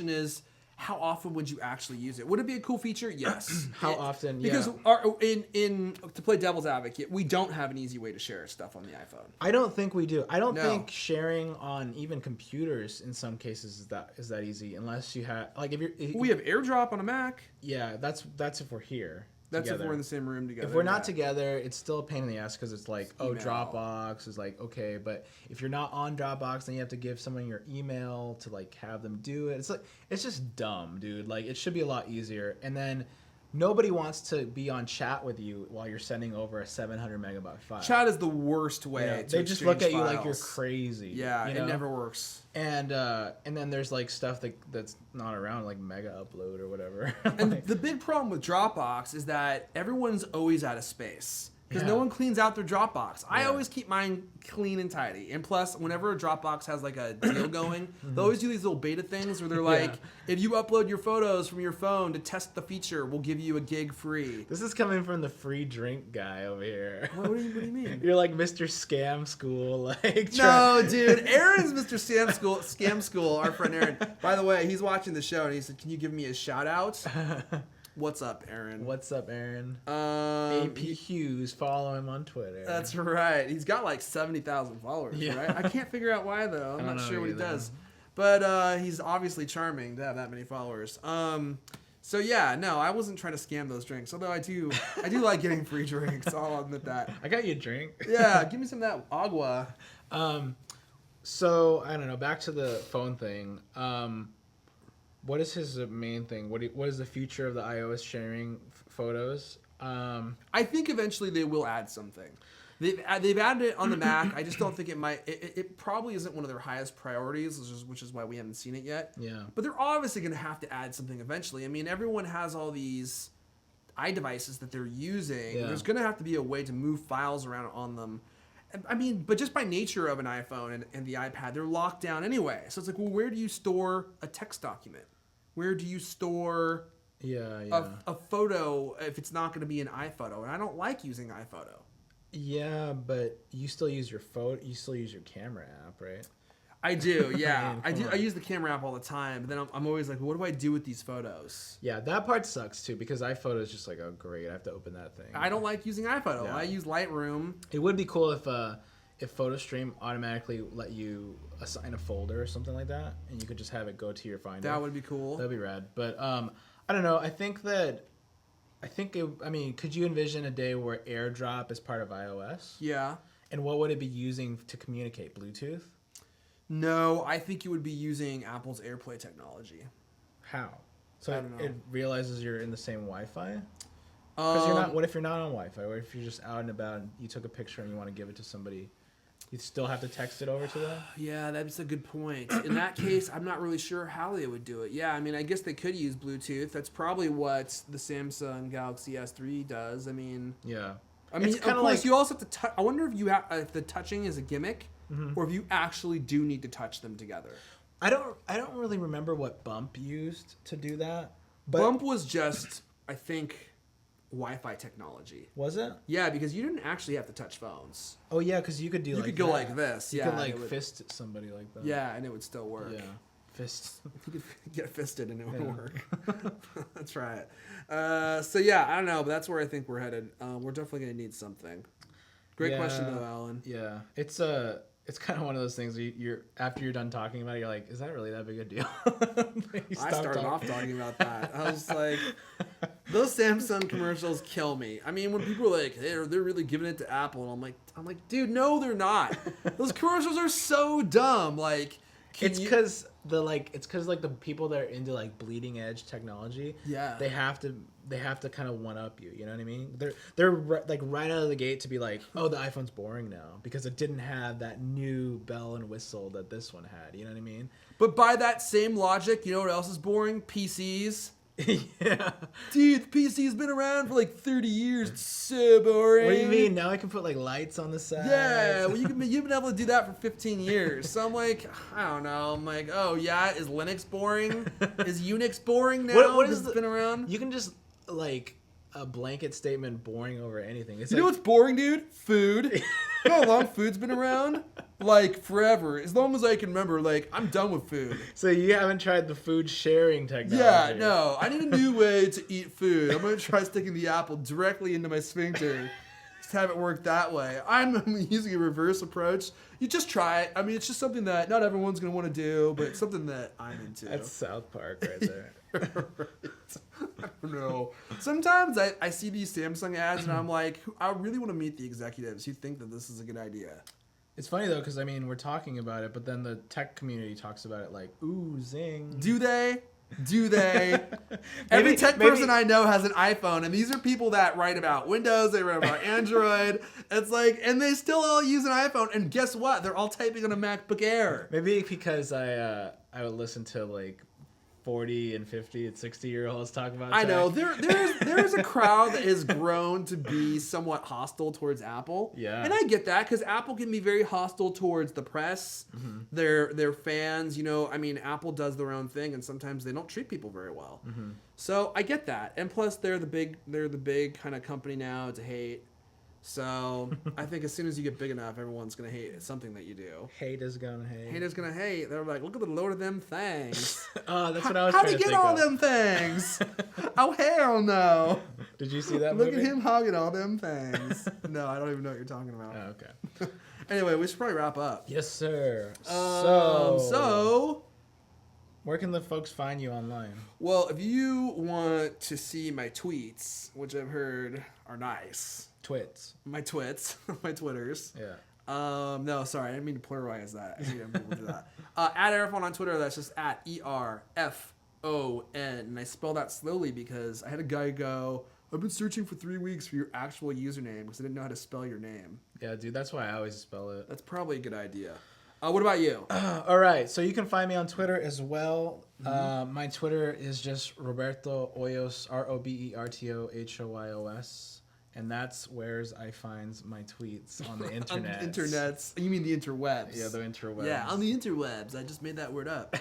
is, how often would you actually use it? Would it be a cool feature? Yes. How often? Because to play devil's advocate, we don't have an easy way to share stuff on the iPhone. I don't think we do. I don't think sharing on even computers in some cases is that easy, unless you have we have AirDrop on a Mac. Yeah, that's if we're here. That's together. if we're in the same room together. If we're not together, it's still a pain in the ass because it's like, email. Dropbox is like, okay, but if you're not on Dropbox, then you have to give someone your email to like have them do it. It's just dumb, dude. Like, it should be a lot easier. And then nobody wants to be on chat with you while you're sending over a 700 megabyte file. Chat is the worst way to they just look at files. you like you're crazy. Yeah, it never works. And then there's like stuff that's not around, like Mega Upload or whatever. And the big problem with Dropbox is that everyone's always out of space. Because no one cleans out their Dropbox. I always keep mine clean and tidy. And plus, whenever a Dropbox has like a deal going, they always do these little beta things where they're like, if you upload your photos from your phone to test the feature, we'll give you a gig free. This is coming from the free drink guy over here. What do you mean? You're like Mr. Scam School. No, dude. Aaron's Mr. Scam School, our friend Aaron. By the way, he's watching the show and he said, can you give me a shout out? What's up, Aaron? What's up, Aaron? AP He- Hughes, follow him on Twitter. That's right. He's got like 70,000 followers, Yeah. right? I can't figure out why though. I'm I don't not know sure what he either. does. But he's obviously charming to have that many followers. So yeah, no, I wasn't trying to scam those drinks. Although I do like getting free drinks. I'll admit that. I got you a drink. Yeah, give me some of that agua. So I don't know. Back to the phone thing. What is his main thing? What is the future of the iOS sharing photos? I think eventually they will add something. They've added it on the Mac. I just don't think it might. It probably isn't one of their highest priorities, which is why we haven't seen it yet. Yeah. But they're obviously going to have to add something eventually. I mean, everyone has all these iDevices that they're using. Yeah. There's going to have to be a way to move files around on them. I mean, but just by nature of an iPhone and the iPad, they're locked down anyway. So it's like, well, where do you store a text document? Where do you store a photo if it's not going to be an iPhoto? And I don't like using iPhoto. Yeah, but you still use your You still use your camera app, right? I do, yeah. I mean, I use the camera app all the time, but then I'm always like, what do I do with these photos? Yeah, that part sucks too because iPhoto is just like, oh great, I have to open that thing. I don't like using iPhoto. Yeah. I use Lightroom. It would be cool if PhotoStream automatically let you assign a folder or something like that, and you could just have it go to your Finder. That would be cool. That'd be rad. But I don't know. Could you envision a day where AirDrop is part of iOS? Yeah. And what would it be using to communicate? Bluetooth? No, I think you would be using Apple's AirPlay technology. How? So I don't know. it realizes you're in the same Wi-Fi? Because you're not. What if you're not on Wi-Fi? What if you're just out and about and you took a picture and you want to give it to somebody? You still have to text it over to them? Yeah, that's a good point. In that case, I'm not really sure how they would do it. Yeah, I mean, I guess they could use Bluetooth. That's probably what the Samsung Galaxy S3 does. I mean, Yeah. of course, like- you also have to touch. I wonder if the touching is a gimmick, or if you actually do need to touch them together. I don't really remember what Bump used to do that. But Bump was just, I think, Wi-Fi technology. was it? Yeah, because you didn't actually have to touch phones. Oh yeah, because you could do. You like could go that. like this. You Yeah, could and it would- fist somebody like that. Yeah, and it would still work. Yeah. Fist. You could get fisted and it would Yeah. work. That's right. So yeah, I don't know, but that's where I think we're headed. We're definitely gonna need something. Great question though, Alan. Yeah, it's kind of one of those things where you're after you're done talking about it, you're like, is that really that big a deal? I started off talking about that. I was like, those Samsung commercials kill me. I mean, when people are like, they're really giving it to Apple, and I'm like, dude, no, they're not. Those commercials are so dumb. Like, It's because the people that are into like bleeding edge technology, Yeah. they have to kind of one up you. You know what I mean? They're like right out of the gate to be like, oh, the iPhone's boring now because it didn't have that new bell and whistle that this one had. You know what I mean? But by that same logic, you know what else is boring? PCs. Yeah. Dude, PC's been around for like 30 years. It's so boring. What do you mean? Now I can put like lights on the side. Yeah, well, you've been able to do that for 15 years. So I'm like, I don't know. I'm like, oh yeah, is Linux boring? Is Unix boring now? What because is it's been around? You can just like a blanket statement boring over anything. It's You know like, what's boring, dude? Food. You know how long food's been around? Like forever. As long as I can remember, like, I'm done with food. so you haven't tried the food sharing technology. Yeah, no. I need a new way to eat food. I'm going to try sticking the apple directly into my sphincter. Just have it work that way. I'm using a reverse approach. You just try it. I mean, it's just something that not everyone's going to want to do, but it's something that I'm into. That's South Park right there. Right. I don't know. Sometimes I see these Samsung ads and I'm like, I really want to meet the executives who think that this is a good idea. It's funny though, because I mean, we're talking about it, but then the tech community talks about it like, ooh, zing. Do they? Do they? Every tech person I know has an iPhone, and these are people that write about Windows, they write about Android. It's like, and they still all use an iPhone, and guess what? They're all typing on a MacBook Air. Maybe because I would listen to like 40 and 50 and 60-year-olds talk about I tech. know there is a crowd that has grown to be somewhat hostile towards Apple. Yeah. And I get that because Apple can be very hostile towards the press, their fans. You know, I mean, Apple does their own thing, and sometimes they don't treat people very well. So I get that, and plus they're the big kind of company now to hate. So I think as soon as you get big enough, everyone's gonna hate something that you do. Hate is gonna hate. Haters gonna hate. They're like, look at the load of them things. Oh, that's what I was How'd trying he to get think all of. them things? Oh hell no! Did you see that Look movie? at him hogging all them things. No, I don't even know what you're talking about. Oh, okay. Anyway, we should probably wrap up. Yes, sir. So, where can the folks find you online? well, if you want to see my tweets, which I've heard are nice, Twits. my twits, my Twitters. Yeah. No, sorry, I didn't mean to pluralize that. I think people do that. At Airphone on Twitter, that's just at ERFON, and I spell that slowly because I had a guy go, I've been searching for 3 weeks for your actual username because I didn't know how to spell your name. Yeah, dude, that's why I always spell it. That's probably a good idea. What about you? All right, so you can find me on Twitter as well. My Twitter is just Roberto Hoyos, ROBERTOHOYOS. And that's where I finds my tweets on the internet. On the internets. You mean the interwebs? Yeah, the interwebs. Yeah, on the interwebs. I just made that word up.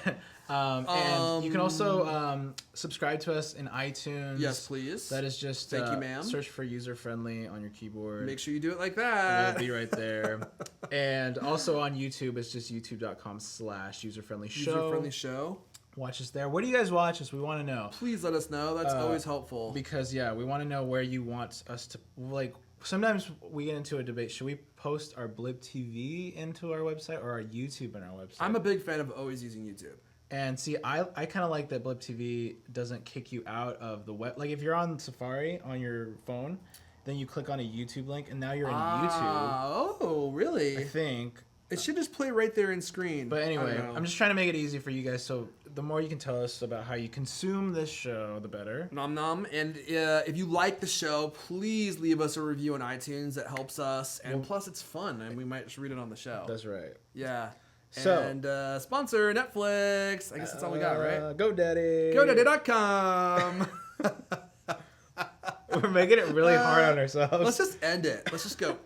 And you can also subscribe to us in iTunes. Yes, please. That is just Thank you, ma'am. Search for user friendly on your keyboard. Make sure you do it like It'll that. be right there. And also on YouTube, it's just youtube.com/userfriendly show. User-friendly show. Watch us there. Where do you guys watch us? We want to know. Please let us know. That's always helpful. Because, yeah, we want to know where you want us to, like, sometimes we get into a debate. Should we post our Blip TV into our website or our YouTube in our website? I'm a big fan of always using YouTube. And see, I kind of like that Blip TV doesn't kick you out of the web. Like, if you're on Safari on your phone, then you click on a YouTube link, and now you're in YouTube. Oh, really? I think. It should just play right there in screen. But I anyway, don't know. I'm just trying to make it easy for you guys. So the more you can tell us about how you consume this show, the better. Nom nom. And if you like the show, please leave us a review on iTunes. That helps us. And plus, it's fun, and we might just read it on the show. That's right. Yeah. So- And sponsor Netflix. I guess that's all we got, right? GoDaddy. GoDaddy.com. We're making it really hard on ourselves. Let's just end it. Let's just go.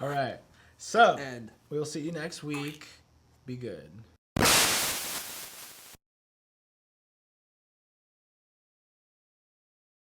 All right. So End. we'll see you next week. Be good.